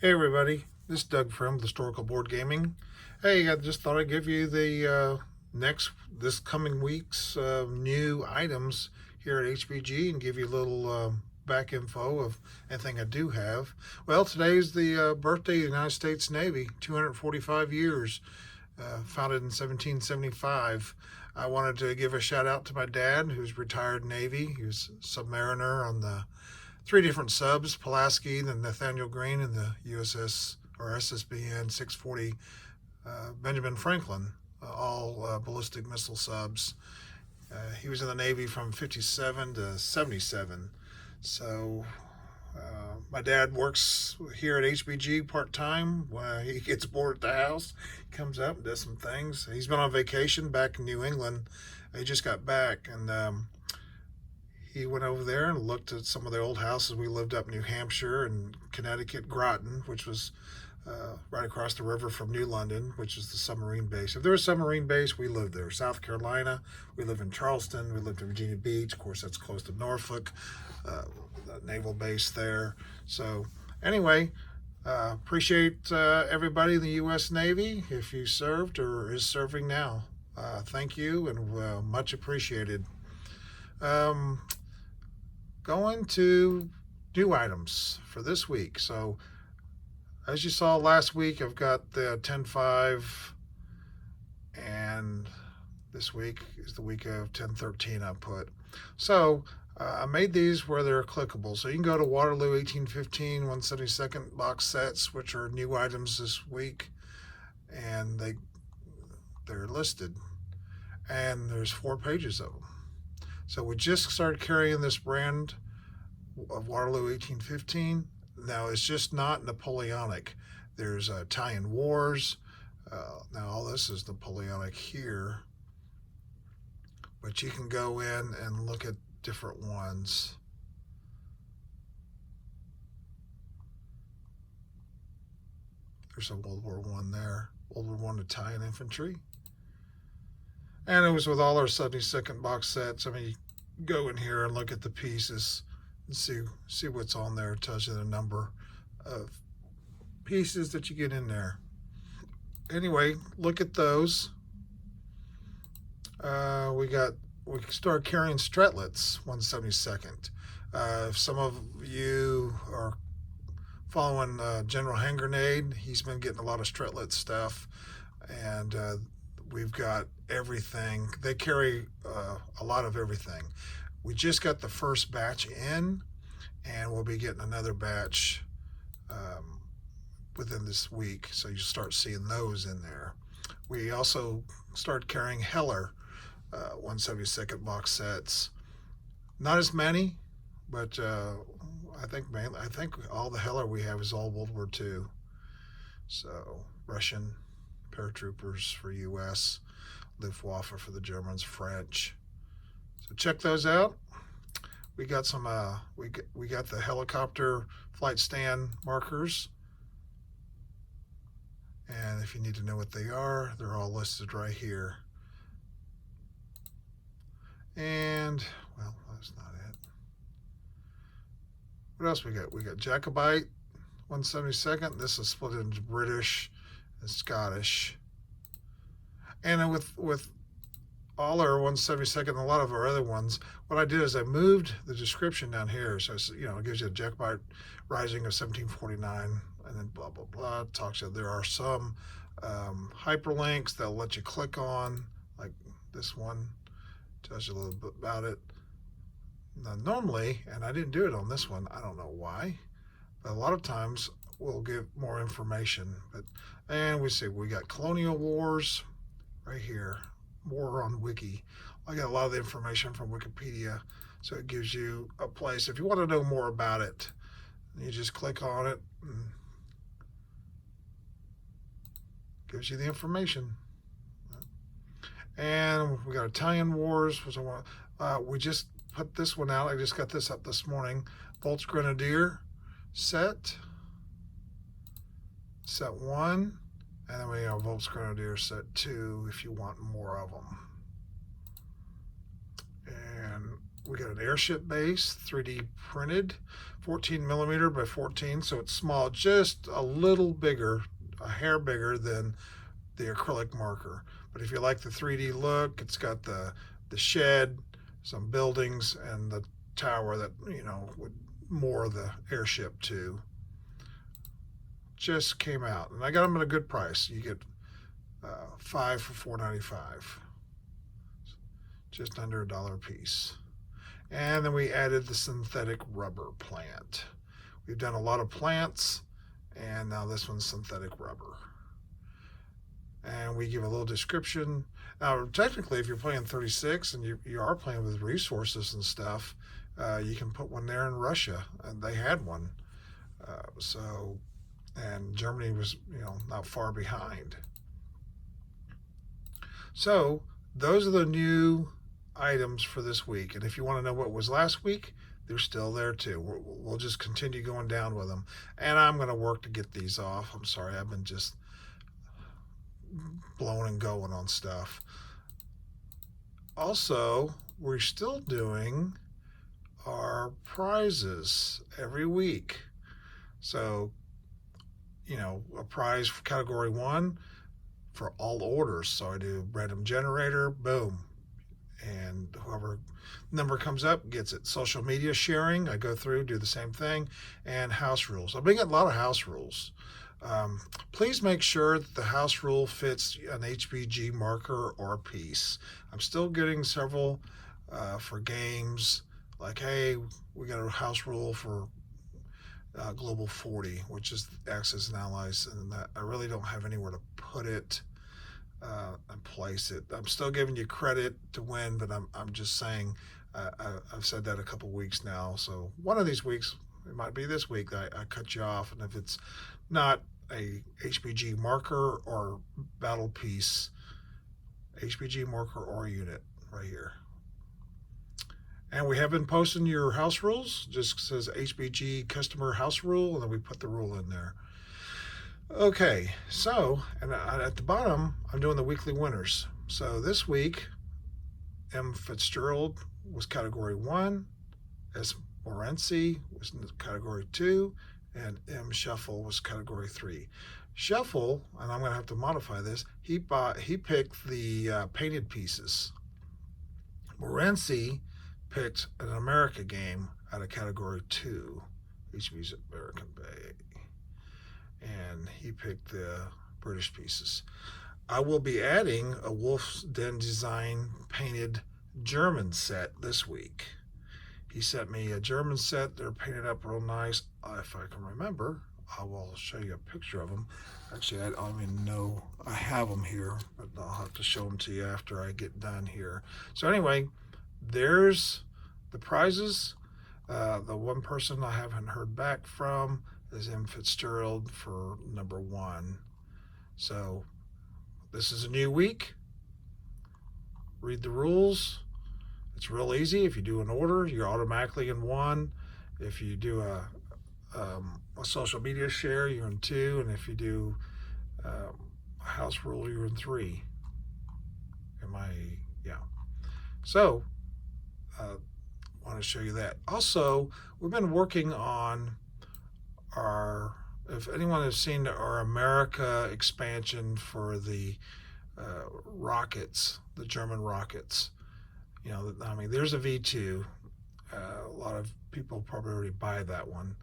Hey everybody, this is Doug from Historical Board Gaming. Hey, I just thought I'd give you the this coming week's new items here at HBG and give you a little back info of anything I do have. Well, today's the birthday of the United States Navy, 245 years, founded in 1775. I wanted to give a shout out to my dad, who's retired Navy. He was a submariner on the three different subs: Pulaski, the Nathaniel Greene, and the USS or SSBN 640 Benjamin Franklin, all ballistic missile subs. He was in the Navy from 57 to 77. So my dad works here at HBG part-time. When he gets bored at the house, he comes up and does some things. He's been on vacation back in New England. He just got back, and he went over there and looked at some of the old houses. We lived up in New Hampshire and Connecticut, Groton, which was right across the river from New London, which is the submarine base. If there was a submarine base, we lived there. South Carolina, we lived in Charleston, we lived in Virginia Beach. Of course, that's close to Norfolk, the naval base there. So anyway, appreciate everybody in the U.S. Navy, if you served or is serving now. Thank you, and much appreciated. Going to new items for this week. So as you saw last week, I've got the 10.5, and this week is the week of 10.13 I put. So I made these where they're clickable. So you can go to Waterloo 1815 172nd box sets, which are new items this week, and they're listed, and there's 4 pages of them. So we just started carrying this brand of Waterloo 1815. Now it's just not Napoleonic. There's Italian Wars. Now all this is Napoleonic here, but you can go in and look at different ones. There's a World War I there, World War I Italian infantry. And it was with all our 72nd box sets. I mean, you go in here and look at the pieces and see what's on there. It tells you the number of pieces that you get in there. Anyway, look at those. We start carrying Stretlets 172nd. If some of you are following General Hand Grenade, he's been getting a lot of Stretlet stuff, and we've got everything. They carry a lot of everything. We just got the first batch in, and we'll be getting another batch within this week, so you start seeing those in there. We also start carrying Heller 172nd box sets. Not as many, but I think all the Heller we have is all World War II. So Russian paratroopers for U.S., Luftwaffe for the Germans, French. So check those out. We got some. We got the helicopter flight stand markers, and if you need to know what they are, they're all listed right here. And well, that's not it. What else we got? We got Jacobite 172nd. This is split into British and Scottish. And with all our 172nd and a lot of our other ones, what I did is I moved the description down here. So it gives you a Jacobite rising of 1749, and then blah blah blah. It talks about there are some hyperlinks that'll let you click on, like this one tells you a little bit about it. Now normally, and I didn't do it on this one, I don't know why, but a lot of times we'll give more information. And we got Colonial Wars right here, more on Wiki. I got a lot of the information from Wikipedia, so it gives you a place. If you want to know more about it, you just click on it and gives you the information. And we got Italian Wars, which we just put this one out. I just got this up this morning. Volks Grenadier set 1. And then we have Volks Grenadier set 2 if you want more of them. And We got an airship base, 3D printed, 14 millimeter by 14, so it's small, just a little bigger, a hair bigger than the acrylic marker. But if you like the 3D look, it's got the shed, some buildings, and the tower that, would moor the airship to. Just came out, and I got them at a good price. You get 5 for $4.95, just under $1 a piece. And then we added the synthetic rubber plant. We've done a lot of plants, and now this one's synthetic rubber. And we give a little description. Now, technically, if you're playing 36 and you are playing with resources and stuff, you can put one there in Russia, and they had one. And Germany was, not far behind. So those are the new items for this week. And if you want to know what was last week, they're still there too. We'll just continue going down with them. And I'm going to work to get these off. I'm sorry, I've been just blowing and going on stuff. Also, we're still doing our prizes every week. So, a prize for category 1 for all orders. So I do random generator, boom. And whoever number comes up gets it. Social media sharing, I go through, do the same thing. And house rules. I've been getting a lot of house rules. Please make sure that the house rule fits an HBG marker or a piece. I'm still getting several for games, like, hey, we got a house rule for Global 40, which is Axis and Allies, and I really don't have anywhere to put it and place it. I'm still giving you credit to win, but I'm just saying, I've said that a couple weeks now, so one of these weeks, it might be this week, I cut you off, and if it's not a HBG marker or battle piece, HBG marker or unit right here. And we have been posting your house rules. Just says HBG customer house rule, and then we put the rule in there. Okay, so, and at the bottom, I'm doing the weekly winners. So this week, M. Fitzgerald was category 1, S. Morency was in category 2, and M. Shuffle was category 3. Shuffle, and I'm going to have to modify this, he picked the painted pieces. Morency picked an America game out of category 2, HB's American Bay. And he picked the British pieces. I will be adding a Wolf's Den Design painted German set this week. He sent me a German set. They're painted up real nice. If I can remember, I will show you a picture of them. Actually, I don't even know I have them here, but I'll have to show them to you after I get done here. So anyway, there's the prizes. The one person I haven't heard back from is M. Fitzgerald for number 1. So this is a new week. Read the rules. It's real easy. If you do an order, you're automatically in 1. If you do a social media share, you're in 2. And if you do a house rule, you're in 3. Yeah. So, want to show you that. Also, we've been working on if anyone has seen our America expansion for the rockets, the German rockets, there's a V2. A lot of people probably already buy that one.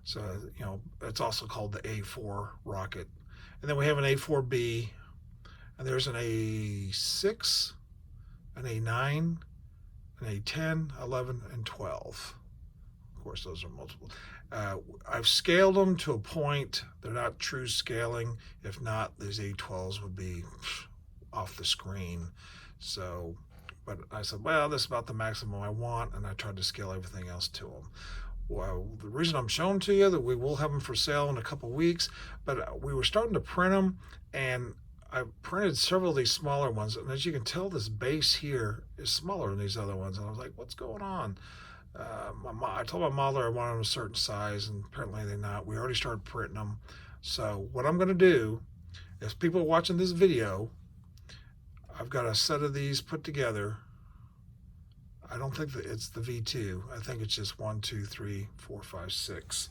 So, it's also called the A4 rocket. And then we have an A4B, and there's an A6, an A9, an A10, 11, and 12. Of course, those are multiple. I've scaled them to a point. They're not true scaling. If not, these A12s would be off the screen. So, but I said, well, this is about the maximum I want, and I tried to scale everything else to them. Well, the reason I'm showing to you that we will have them for sale in a couple weeks, but we were starting to print them, and I printed several of these smaller ones, and as you can tell, this base here is smaller than these other ones, and I was like, what's going on? I told my modeler I wanted them a certain size, and apparently they're not. We already started printing them. So what I'm going to do, if people are watching this video, I've got a set of these put together. I don't think that it's the V2. I think it's just 1, 2, 3, 4, 5, 6.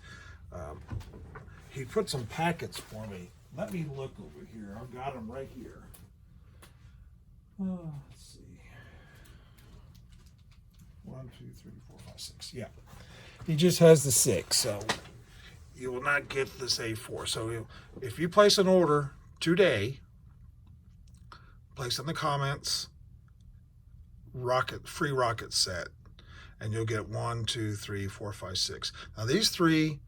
He put some packets for me. Let me look over here. I've got them right here. Let's see. 1, 2, 3, 4, 5, 6. Yeah. He just has the 6, so you will not get this A4. So if you place an order today, place in the comments, free rocket set, and you'll get 1, 2, 3, 4, 5, 6. Now these 3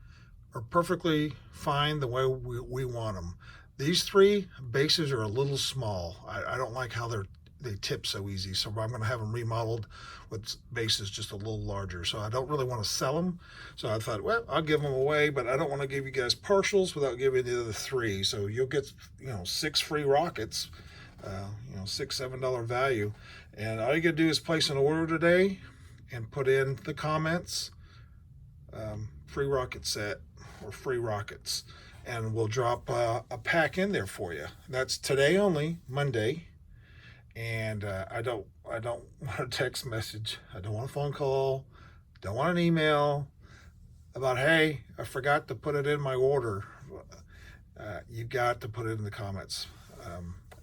are perfectly fine the way we want them. These 3 bases are a little small. I don't like how they tip so easy, so I'm going to have them remodeled with bases just a little larger. So I don't really want to sell them. So I thought, well, I'll give them away, but I don't want to give you guys partials without giving you the other 3. So you'll get 6 free rockets, $6, $7 value. And all you got to do is place an order today and put in the comments, free rocket set or free rockets, and we'll drop a pack in there for you. That's today only, Monday. And I don't want a text message. I don't want a phone call. Don't want an email about, hey, I forgot to put it in my order. You got to put it in the comments.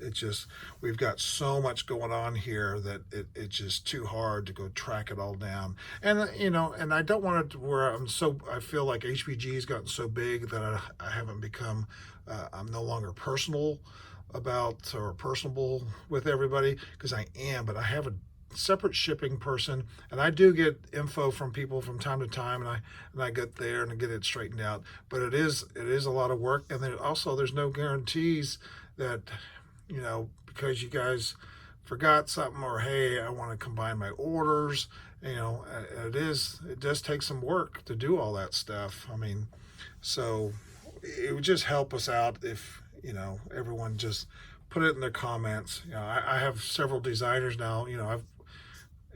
It's just, we've got so much going on here that it's just too hard to go track it all down. And, and I don't want it to where I feel like HBG has gotten so big that I haven't become, I'm no longer personable with everybody, because I am, but I have a separate shipping person, and I do get info from people from time to time, and I get there and I get it straightened out. But it is a lot of work, and then also there's no guarantees that, because you guys forgot something, or hey, I want to combine my orders, it does take some work to do all that stuff. I mean, so it would just help us out if everyone just put it in their comments. I have several designers now. I've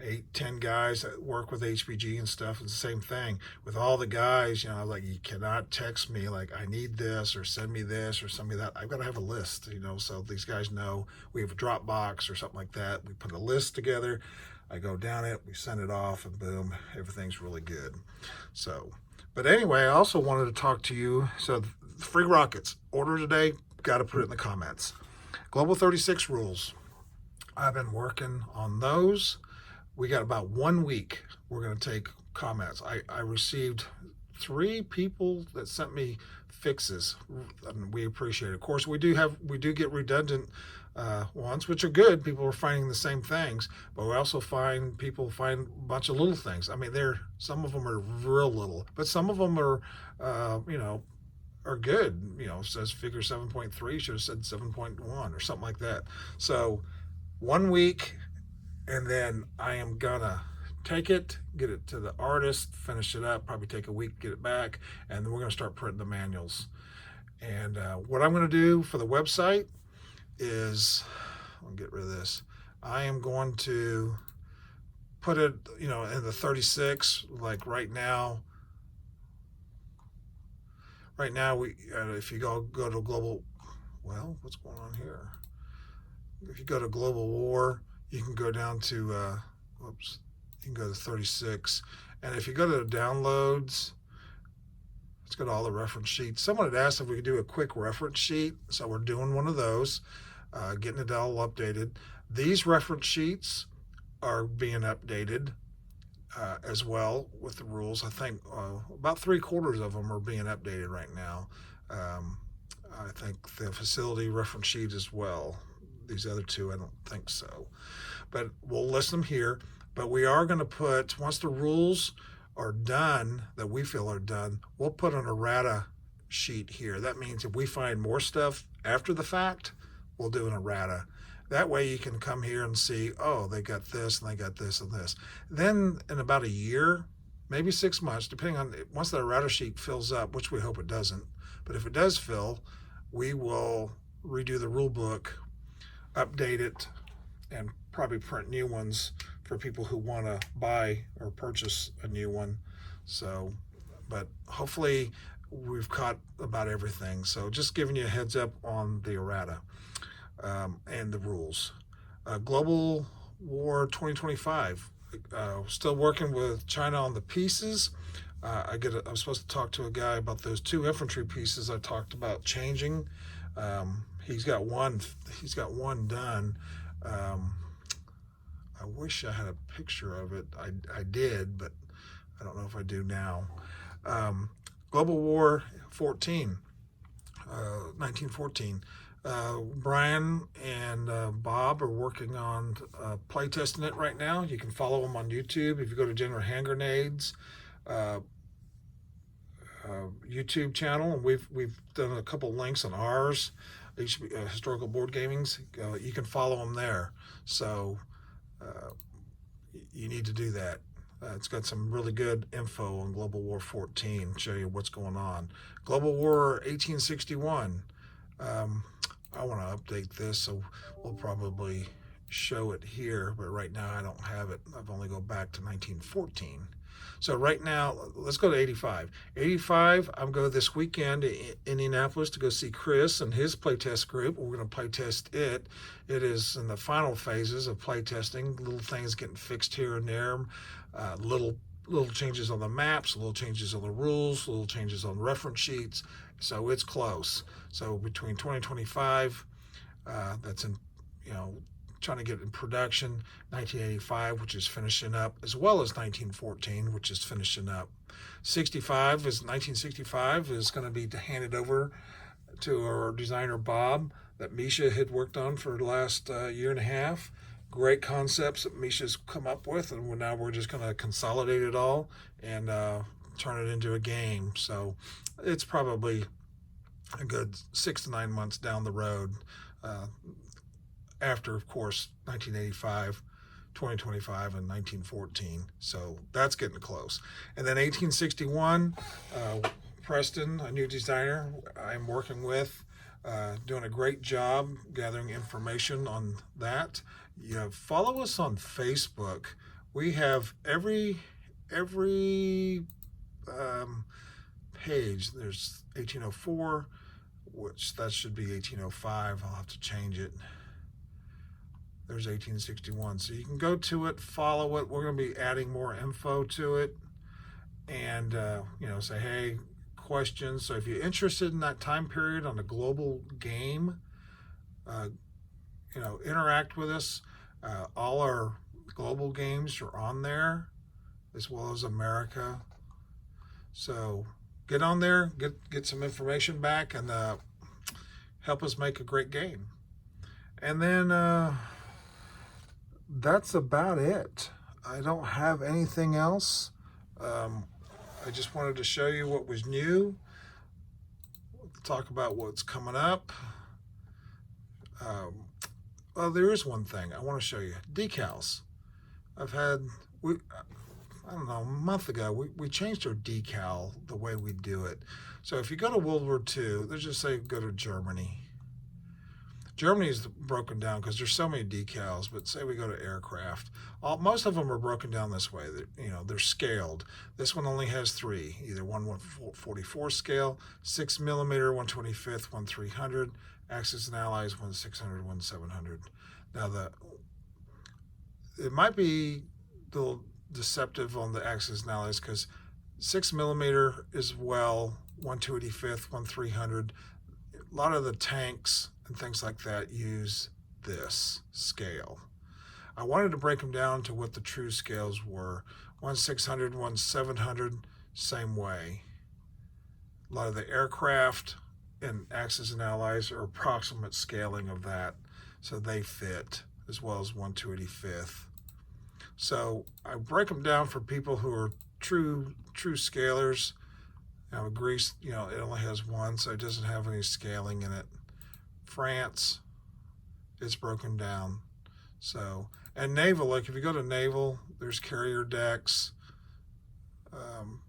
8, 10 guys that work with HBG and stuff. It's the same thing with all the guys. I was like, you cannot text me like I need this or send me this or send me that. I've got to have a list, so these guys know. We have a Dropbox or something like that. We put a list together. I go down it, we send it off, and boom, everything's really good. So, but anyway, I also wanted to talk to you. So free rockets, order today, got to put it in the comments. Global 36 rules. I've been working on those. We got about 1 week. We're going to take comments. I received 3 people that sent me fixes, and we appreciate it. Of course, we do get redundant ones, which are good. People are finding the same things, but we also find people find a bunch of little things. I mean, some of them are real little, but some of them are, are good. It says figure 7.3, should have said 7.1 or something like that. So 1 week, and then I am gonna take it, get it to the artist, finish it up, probably take a week, get it back, and then we're gonna start printing the manuals. And what I'm gonna do for the website is, I'll get rid of this. I am going to put it, in the 36, like right now. Right now, if you go to global, well, what's going on here? If you go to Global War, you can go down to, you can go to 36. And if you go to the downloads, it's got all the reference sheets. Someone had asked if we could do a quick reference sheet, so we're doing one of those, getting it all updated. These reference sheets are being updated as well with the rules. I think about 3/4 of them are being updated right now. I think the facility reference sheet as well. These other 2, I don't think so. But we'll list them here. But we are going to put, once the rules are done, that we feel are done, we'll put an errata sheet here. That means if we find more stuff after the fact, we'll do an errata. That way you can come here and see, oh, they got this and they got this and this. Then in about a year, maybe 6 months, depending on, once the errata sheet fills up, which we hope it doesn't, but if it does fill, we will redo the rule book, update it, and probably print new ones for people who want to buy or purchase a new one. So, but hopefully we've caught about everything. So just giving you a heads up on the errata and the rules. Global War 2025. Still working with China on the pieces. I'm supposed to talk to a guy about those 2 infantry pieces I talked about changing. He's got one. He's got one done. Um, I wish I had a picture of it. I did, but I don't know if I do now. Um, Global War 14, 1914. Brian and Bob are working on playtesting it right now. You can follow them on YouTube. If you go to General Hand Grenades uh, YouTube channel, and we've done a couple links on ours, Historical Board Gaming's. You can follow them there. So uh, you need to do that. It's got some really good info on Global War 14, show you what's going on. Global War 1861. I want to update this, so we'll probably show it here, but right now I don't have it. I've only go back to 1914. So right now, let's go to 85. 85, I'm going this weekend to Indianapolis to go see Chris and his playtest group. We're going to playtest it. It is in the final phases of playtesting. Little things getting fixed here and there. Little changes on the maps, little changes on the rules, little changes on reference sheets. So it's close. So between 2025, that's in, trying to get in production, 1985, which is finishing up, as well as 1914, which is finishing up. 1965 is going to be handed over to our designer Bob, that Misha had worked on for the last year and a half. Great concepts that Misha's come up with, and now we're just going to consolidate it all and turn it into a game. So it's probably a good 6 to 9 months down the road. After, of course, 1985, 2025, and 1914. So that's getting close. And then 1861, Preston, a new designer I'm working with, doing a great job gathering information on that. Follow us on Facebook. We have every page. There's 1804, which that should be 1805. I'll have to change it. There's 1861. So you can go to it, follow it. We're going to be adding more info to it, and say, hey, questions. So if you're interested in that time period on a global game, interact with us. All our global games are on there, as well as America. So get on there, get some information back, and help us make a great game. And then that's about it. I don't have anything else. I just wanted to show you what was new, talk about what's coming up. Well, there is one thing I want to show you. Decals. I don't know, a month ago, we changed our decal, the way we do it. So if you go to World War II, let's just say go to Germany. Germany is broken down because there's so many decals, but say we go to aircraft. Most of them are broken down this way. They're scaled. This one only has 3, either 1/144 scale, 6 millimeter, 1/25, 1/300, Axis and Allies, 1/600, 1/700. Now it might be a little deceptive on the Axis and Allies because 6 millimeter is 1/285, 1/300. A lot of the tanks and things like that use this scale. I wanted to break them down to what the true scales were. 1/600, 1/700, same way. A lot of the aircraft and Axis and Allies are approximate scaling of that, so they fit, as well as 1/285. So I break them down for people who are true scalers. Now Greece, it only has 1, so it doesn't have any scaling in it. France, it's broken down. So, and naval, like if you go to naval, there's carrier decks.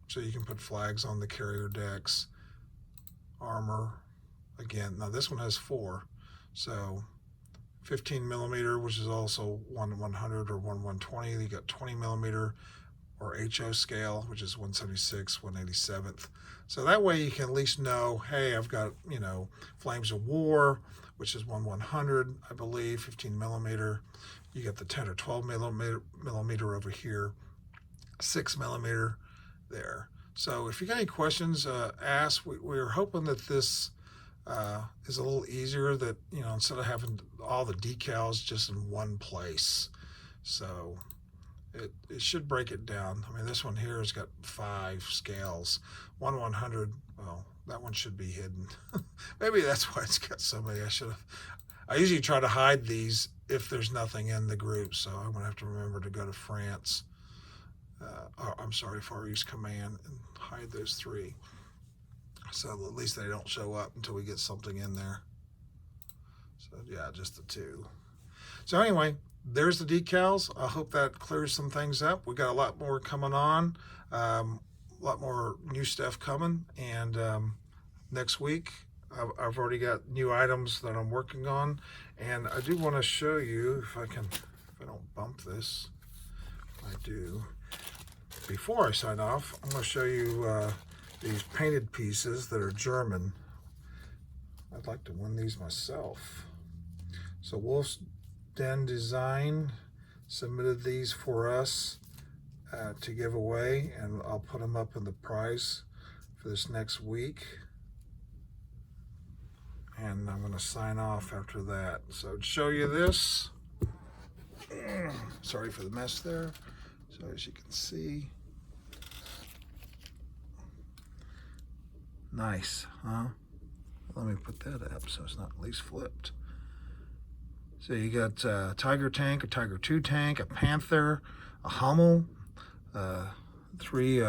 So you can put flags on the carrier decks. Armor, again, now this one has 4. So 15 millimeter, which is also 1/100 or 1/120. You got 20 millimeter or HO scale, which is 176, 187th. So that way you can at least know, hey, I've got, Flames of War, which is 1/100, I believe, 15 millimeter. You got the 10 or 12 millimeter over here, 6 millimeter there. So if you got any questions, ask. We're hoping that this is a little easier, that, you know, instead of having all the decals just in one place. So it should break it down. I mean, this one here has got 5 scales. 1/100, well, that one should be hidden. Maybe that's why it's got so many. I usually try to hide these if there's nothing in the group, so I'm gonna have to remember to go to France. I'm sorry, Far East Command, and hide those 3. So at least they don't show up until we get something in there. So yeah, just the 2. So anyway, there's the decals. I hope that clears some things up. We got a lot more coming on, a lot more new stuff coming, and next week I've already got new items that I'm working on, and I do want to show you, if I don't bump this, I do. Before I sign off, I'm going to show you these painted pieces that are German. I'd like to win these myself. So Wolf's Den Design submitted these for us to give away, and I'll put them up in the prize for this next week. And I'm going to sign off after that. So to show you this, sorry for the mess there. So as you can see, nice, huh? Let me put that up so it's not at least flipped. So you got a Tiger tank, a Tiger II tank, a Panther, a Hummel, 3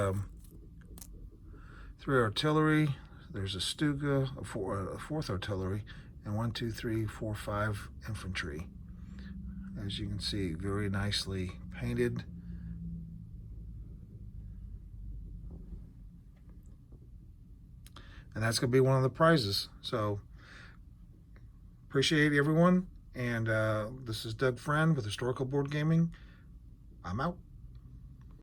artillery. There's a Stuka, a 4th artillery, and 1, 2, 3, 4, 5 infantry. As you can see, very nicely painted. And that's going to be one of the prizes. So appreciate everyone. And this is Doug Friend with Historical Board Gaming. I'm out.